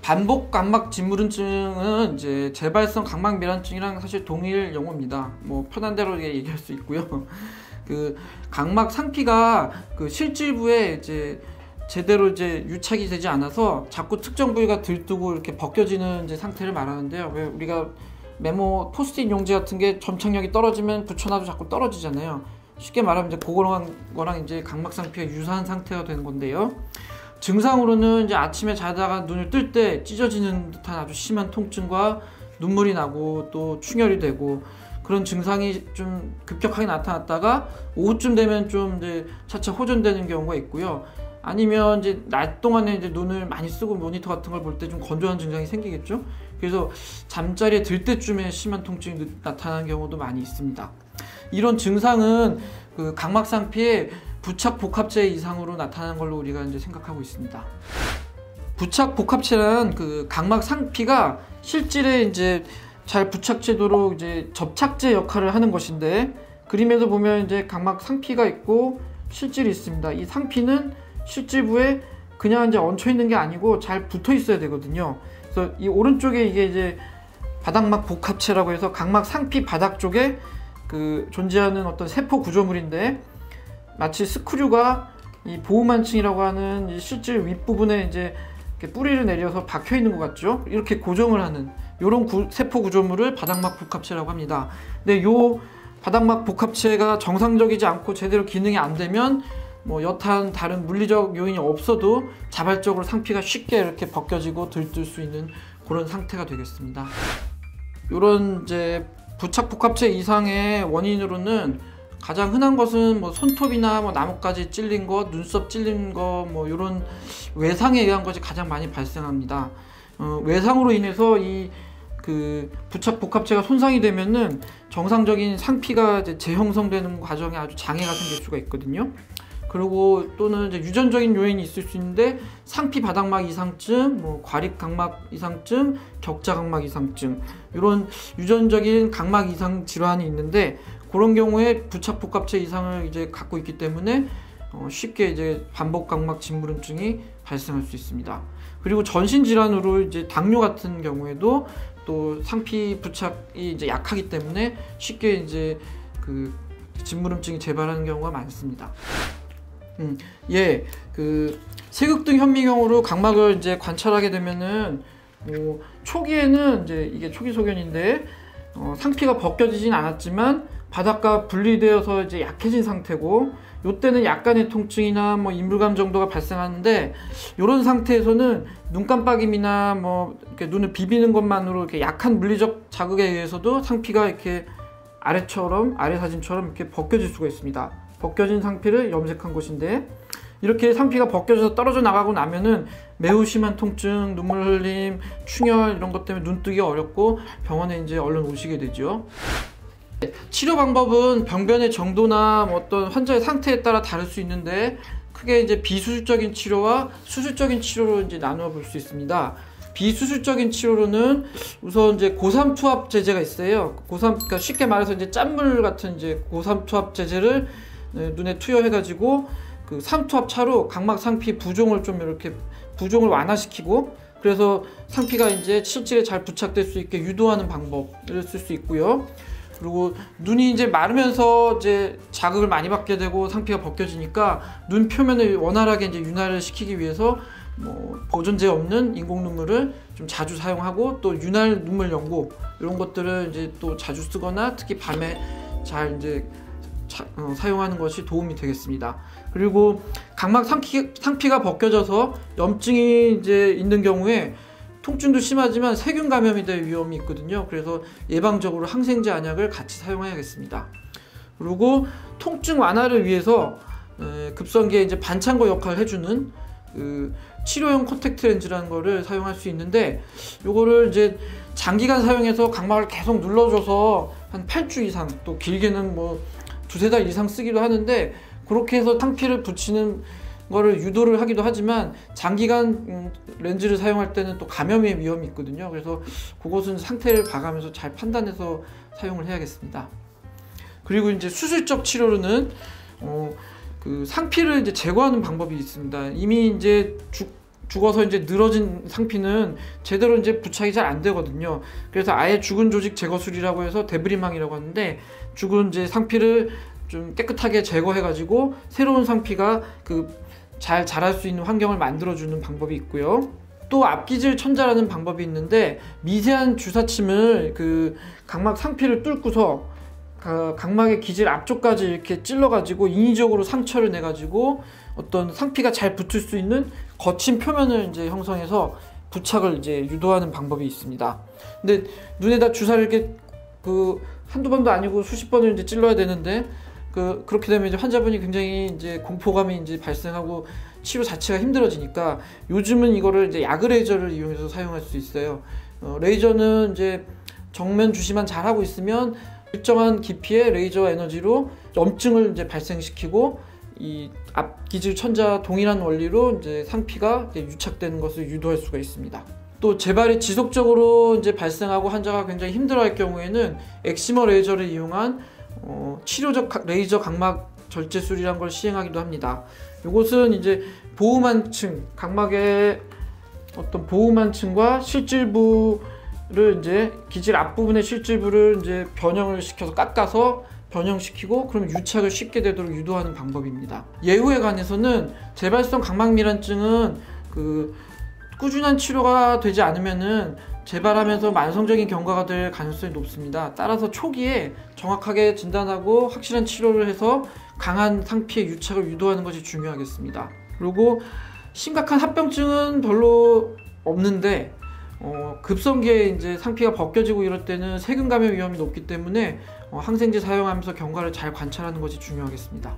반복 각막 진물음증은 이제 재발성 각막 밀환증이랑 사실 동일 용어입니다. 뭐 편한 대로 얘기할 수 있고요. 그 각막 상피가 그 실질부에 이제 제대로 이제 유착이 되지 않아서 자꾸 특정 부위가 들뜨고 이렇게 벗겨지는 이제 상태를 말하는데요. 왜 우리가 메모 포스트잇 용지 같은 게 점착력이 떨어지면 붙여놔도 자꾸 떨어지잖아요. 쉽게 말하면 이제 그거랑 거랑 이제 각막 상피가 유사한 상태가 되는 건데요. 증상으로는 이제 아침에 자다가 눈을 뜰 때 찢어지는 듯한 아주 심한 통증과 눈물이 나고 또 충혈이 되고 그런 증상이 좀 급격하게 나타났다가 오후쯤 되면 좀 이제 차차 호전되는 경우가 있고요. 아니면 이제 낮 동안에 이제 눈을 많이 쓰고 모니터 같은 걸 볼 때 좀 건조한 증상이 생기겠죠. 그래서 잠자리에 들 때쯤에 심한 통증이 나타나는 경우도 많이 있습니다. 이런 증상은 그 각막 상피의 부착 복합체 이상으로 나타나는 걸로 우리가 이제 생각하고 있습니다. 부착 복합체란 그 각막 상피가 실질에 이제 잘 부착되도록 이제 접착제 역할을 하는 것인데, 그림에서 보면 이제 각막 상피가 있고 실질이 있습니다. 이 상피는 실질부에 그냥 이제 얹혀 있는 게 아니고 잘 붙어 있어야 되거든요. 그래서 이 오른쪽에 이게 이제 바닥막 복합체라고 해서 각막 상피 바닥 쪽에 그 존재하는 어떤 세포 구조물인데, 마치 스크류가 이 보호만층이라고 하는 이 실질 윗부분에 이제 이렇게 뿌리를 내려서 박혀 있는 것 같죠. 이렇게 고정을 하는 이런 세포 구조물을 바닥막 복합체라고 합니다. 근데 요 바닥막 복합체가 정상적이지 않고 제대로 기능이 안 되면 뭐 여타한 다른 물리적 요인이 없어도 자발적으로 상피가 쉽게 이렇게 벗겨지고 들뜰 수 있는 그런 상태가 되겠습니다. 이런 이제 부착 복합체 이상의 원인으로는 가장 흔한 것은 뭐 손톱이나 뭐 나뭇가지 찔린 것, 눈썹 찔린 거, 뭐 이런 외상에 의한 것이 가장 많이 발생합니다. 외상으로 인해서 이 그 부착 복합체가 손상이 되면은 정상적인 상피가 이제 재형성되는 과정에 아주 장애가 생길 수가 있거든요. 그리고 또는 이제 유전적인 요인이 있을 수 있는데, 상피 바닥막 이상증, 뭐 과립 각막 이상증, 격자 각막 이상증, 이런 유전적인 각막 이상 질환이 있는데, 그런 경우에 부착 복합체 이상을 이제 갖고 있기 때문에 쉽게 이제 반복 각막 진물음증이 발생할 수 있습니다. 그리고 전신 질환으로 이제 당뇨 같은 경우에도 또 상피 부착이 이제 약하기 때문에 쉽게 이제 그 진물음증이 재발하는 경우가 많습니다. 그 세극등 현미경으로 각막을 이제 관찰하게 되면은 초기에는 이제 이게 초기 소견인데 상피가 벗겨지진 않았지만 바닥과 분리되어서 이제 약해진 상태고, 이때는 약간의 통증이나 뭐 인물감 정도가 발생하는데, 이런 상태에서는 눈 깜빡임이나 뭐 이렇게 눈을 비비는 것만으로 이렇게 약한 물리적 자극에 의해서도 상피가 이렇게 아래 사진처럼 이렇게 벗겨질 수가 있습니다. 벗겨진 상피를 염색한 것인데, 이렇게 상피가 벗겨져서 떨어져 나가고 나면은 매우 심한 통증, 눈물 흘림, 충혈 이런 것 때문에 눈 뜨기 어렵고 병원에 이제 얼른 오시게 되죠. 치료 방법은 병변의 정도나 어떤 환자의 상태에 따라 다를 수 있는데, 크게 이제 비수술적인 치료와 수술적인 치료로 이제 나누어 볼 수 있습니다. 비수술적인 치료로는 우선 이제 고삼 투합 제제가 있어요. 그러니까 쉽게 말해서 이제 짠물 같은 이제 고삼 투합 제제를 눈에 투여해가지고 그 삼투압 차로 각막 상피 부종을 좀 이렇게 부종을 완화시키고, 그래서 상피가 이제 실질에 잘 부착될 수 있게 유도하는 방법을 쓸 수 있고요. 그리고 눈이 이제 마르면서 이제 자극을 많이 받게 되고 상피가 벗겨지니까 눈 표면을 원활하게 이제 윤활을 시키기 위해서 뭐 보존제 없는 인공 눈물을 좀 자주 사용하고, 또 윤활 눈물 연고 이런 것들을 이제 또 자주 쓰거나 특히 밤에 잘 이제 사용하는 것이 도움이 되겠습니다. 그리고 각막 상피가 벗겨져서 염증이 이제 있는 경우에 통증도 심하지만 세균 감염이 될 위험이 있거든요. 그래서 예방적으로 항생제 안약을 같이 사용해야겠습니다. 그리고 통증 완화를 위해서 급성기에 이제 반창고 역할을 해주는 그 치료용 컨택트 렌즈라는 거를 사용할 수 있는데, 요거를 이제 장기간 사용해서 각막을 계속 눌러줘서 한 8주 이상, 또 길게는 뭐 두세 달 이상 쓰기도 하는데, 그렇게 해서 상피를 붙이는 거를 유도를 하기도 하지만 장기간 렌즈를 사용할 때는 또 감염의 위험이 있거든요. 그래서 그것은 상태를 봐가면서 잘 판단해서 사용을 해야겠습니다. 그리고 이제 수술적 치료로는 그 상피를 이제 제거하는 방법이 있습니다. 이미 이제 죽어서 이제 늘어진 상피는 제대로 이제 부착이 잘 안 되거든요. 그래서 아예 죽은 조직 제거술이라고 해서 데브리망이라고 하는데, 죽은 이제 상피를 좀 깨끗하게 제거해가지고 새로운 상피가 잘 자랄 수 있는 환경을 만들어주는 방법이 있고요. 또 앞기질 천자라는 방법이 있는데, 미세한 주사침을 각막 상피를 뚫고서 각막의 기질 앞쪽까지 이렇게 찔러가지고 인위적으로 상처를 내가지고 어떤 상피가 잘 붙을 수 있는 거친 표면을 이제 형성해서 부착을 이제 유도하는 방법이 있습니다. 근데 눈에다 주사를 이렇게 한두 번도 아니고 수십 번을 이제 찔러야 되는데, 그렇게 되면 이제 환자분이 굉장히 이제 공포감이 이제 발생하고 치료 자체가 힘들어지니까 요즘은 이거를 이제 야그 레이저를 이용해서 사용할 수 있어요. 레이저는 이제 정면 주시만 잘 하고 있으면 일정한 깊이의 레이저 에너지로 염증을 이제 발생시키고, 이 앞기질 천자 동일한 원리로 이제 상피가 이제 유착되는 것을 유도할 수가 있습니다. 또 재발이 지속적으로 이제 발생하고 환자가 굉장히 힘들어할 경우에는 엑시머 레이저를 이용한 치료적 레이저 각막 절제술이란 걸 시행하기도 합니다. 이것은 이제 보호만층, 각막의 어떤 보호만층과 실질부를 이제 기질 앞부분의 실질부를 이제 변형을 시켜서 깎아서 변형시키고, 그럼 유착을 쉽게 되도록 유도하는 방법입니다. 예후에 관해서는 재발성 각막밀환증은 꾸준한 치료가 되지 않으면은 재발하면서 만성적인 경과가 될 가능성이 높습니다. 따라서 초기에 정확하게 진단하고 확실한 치료를 해서 강한 상피의 유착을 유도하는 것이 중요하겠습니다. 그리고 심각한 합병증은 별로 없는데, 급성기에 이제 상피가 벗겨지고 이럴 때는 세균 감염 위험이 높기 때문에 항생제 사용하면서 경과를 잘 관찰하는 것이 중요하겠습니다.